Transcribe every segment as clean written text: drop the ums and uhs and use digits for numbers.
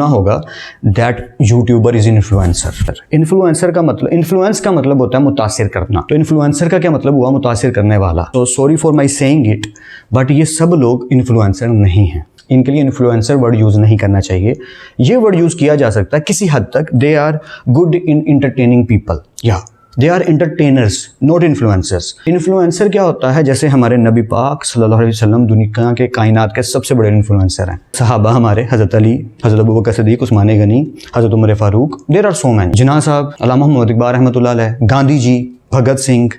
सुना होगा that YouTuber is influencer. Influencer का मतलब, इन्फ्लुएंस का मतलब होता है मुतासिर करना, तो इन्फ्लुएंसर का क्या मतलब हुआ? मुतासिर करने वाला। तो sorry for my saying it, but ये सब लोग इन्फ्लुएंसर नहीं हैं। इनके लिए इन्फ्लुएंसर वर्ड यूज़ नहीं करना चाहिए। ये वर्ड यूज़ किया जा सकता है किसी हद तक। They are good in entertaining people, या they are entertainers, not influencers. Influencer क्या होता है? जैसे हमारे नबी पाक सल्लल्लाहु अलैहि वसल्लम दुनिया के कायनात के सबसे बड़े इन्फ्लुएंसर हैं। सहाबा हमारे हज़रत अली, हज़रत अबू बकर सिद्दीक़, उस्मान गनी, हज़रत Umar Farooq, there are so many. Jinnah Sahab, Allama Mohammad Iqbal रहमतुल्लाह अलैह, गांधी जी, भगत सिंह,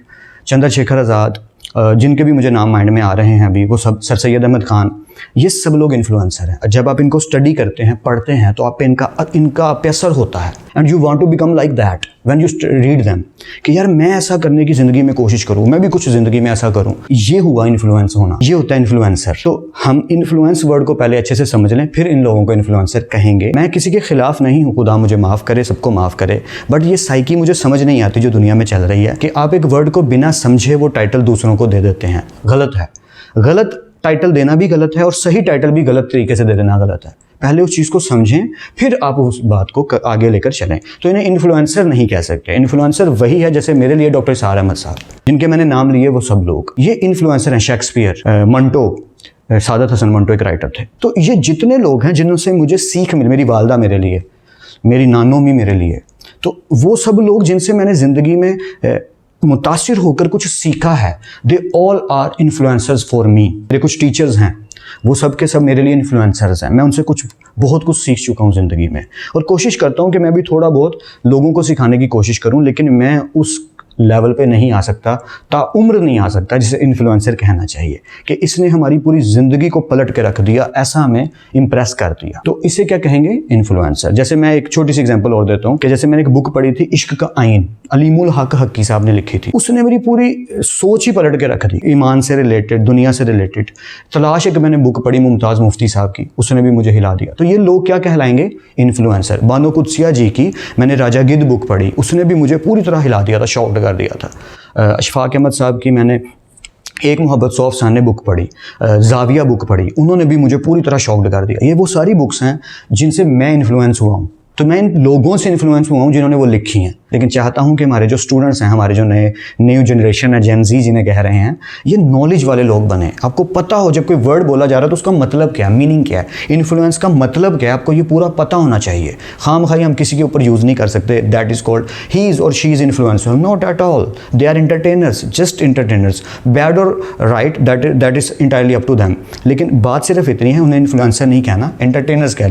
चंद्रशेखर आज़ाद, जिनके भी मुझे नाम माइंड में आ रहे हैं अभी, वो सब, सर सैयद अहमद खान, ये सब लोग इन्फ्लुएंसर हैं। जब आप इनको स्टडी करते हैं, पढ़ते हैं, तो आप पे इनका असर होता है, and you want to become like that when you read them, कि यार मैं ऐसा करने की ज़िंदगी में कोशिश करूँ, मैं भी कुछ ज़िंदगी में ऐसा करूँ। ये हुआ इन्फ्लुएंस होना, ये होता है इन्फ्लुएंसर। तो हम इन्फ्लुएंस वर्ड को पहले अच्छे से समझ लें, फिर इन लोगों को इन्फ्लुएंसर कहेंगे। मैं किसी के खिलाफ नहीं हूँ, खुदा मुझे माफ़ करे, सबको माफ़ करे, बट ये साइकी मुझे समझ नहीं आती जो दुनिया में चल रही है, कि आप एक वर्ड को बिना समझे वो टाइटल दूसरों को दे देते हैं। गलत है। गलत टाइटल देना भी गलत है, और सही टाइटल भी गलत तरीके से दे देना गलत है। पहले उस चीज़ को समझें, फिर आप उस बात को आगे लेकर चलें। तो इन्हें इन्फ्लुएंसर नहीं कह सकते। इन्फ्लुएंसर वही है, जैसे मेरे लिए डॉक्टर इसार अहमद साहब, जिनके मैंने नाम लिए, वो सब लोग ये इन्फ्लुएंसर हैं। शेक्सपियर, मंटो, सादत हसन मंटो एक राइटर थे। तो ये जितने लोग हैं जिनसे मुझे सीख मिली, मेरी वालदा मेरे लिए, मेरी नानो भी मेरे लिए, तो वो सब लोग जिनसे मैंने ज़िंदगी में मुतासिर होकर कुछ सीखा है, they all are influencers for me. मेरे कुछ टीचर्स हैं, वो सब के सब मेरे लिए इन्फ्लुएंसर्स हैं। मैं उनसे बहुत कुछ सीख चुका हूँ ज़िंदगी में, और कोशिश करता हूँ कि मैं भी थोड़ा बहुत लोगों को सिखाने की कोशिश करूँ, लेकिन मैं उस लेवल पे नहीं आ सकता, ताउम्र नहीं आ सकता, जिसे इन्फ्लुएंसर कहना चाहिए, कि इसने हमारी पूरी ज़िंदगी को पलट के रख दिया, ऐसा हमें इम्प्रेस कर दिया। तो इसे क्या कहेंगे? इन्फ्लुएंसर। जैसे मैं एक छोटी सी एग्जांपल और देता हूँ, कि जैसे मैंने एक बुक पढ़ी थी, इश्क का आइन, अलीमुल हक हक्की साहब ने लिखी थी। उसने मेरी पूरी सोच ही पलट के रख दी, ईमान से रिलेटेड, दुनिया से रिलेटेड। तलाश एक मैंने बुक पढ़ी मुमताज़ मुफ्ती साहब की, उसने भी मुझे हिला दिया। तो ये लोग क्या कहलाएंगे? इन्फ्लुएंसर। बानो कुदसिया जी की मैंने राजा गिद्ध बुक पढ़ी, उसने भी मुझे पूरी तरह हिला दिया था, शॉक्ड कर दिया था। अशफाक अहमद साहब की मैंने एक मोहब्बत सौ अफसाने बुक पढ़ी, जाविया बुक पढ़ी, उन्होंने भी मुझे पूरी तरह शॉक्ड कर दिया। ये वो सारी बुक्स हैं जिनसे मैं इन्फ्लुएंस हुआ हूँ। तो मैं इन लोगों से इन्फ्लुएंस हुआ हूँ जिन्होंने वो लिखी हैं। लेकिन चाहता हूँ कि हमारे जो स्टूडेंट्स हैं, हमारे जो न्यू जनरेशन है, जेन ज़ी जिन्हें कह रहे हैं, ये नॉलेज वाले लोग बने। आपको पता हो जब कोई वर्ड बोला जा रहा है तो उसका मतलब क्या है, मीनिंग क्या है, इन्फ्लुएंस का मतलब क्या है, आपको ये पूरा पता होना चाहिए। खामखाई हम किसी के ऊपर यूज़ नहीं कर सकते, that is called he is और she is influencer. Not at all, they are entertainers, just entertainers. Bad और right, that is entirely up to them. लेकिन बात सिर्फ इतनी है, उन्हें इन्फ्लुएंसर नहीं कहना, एंटरटेनर्स कह लीजिए।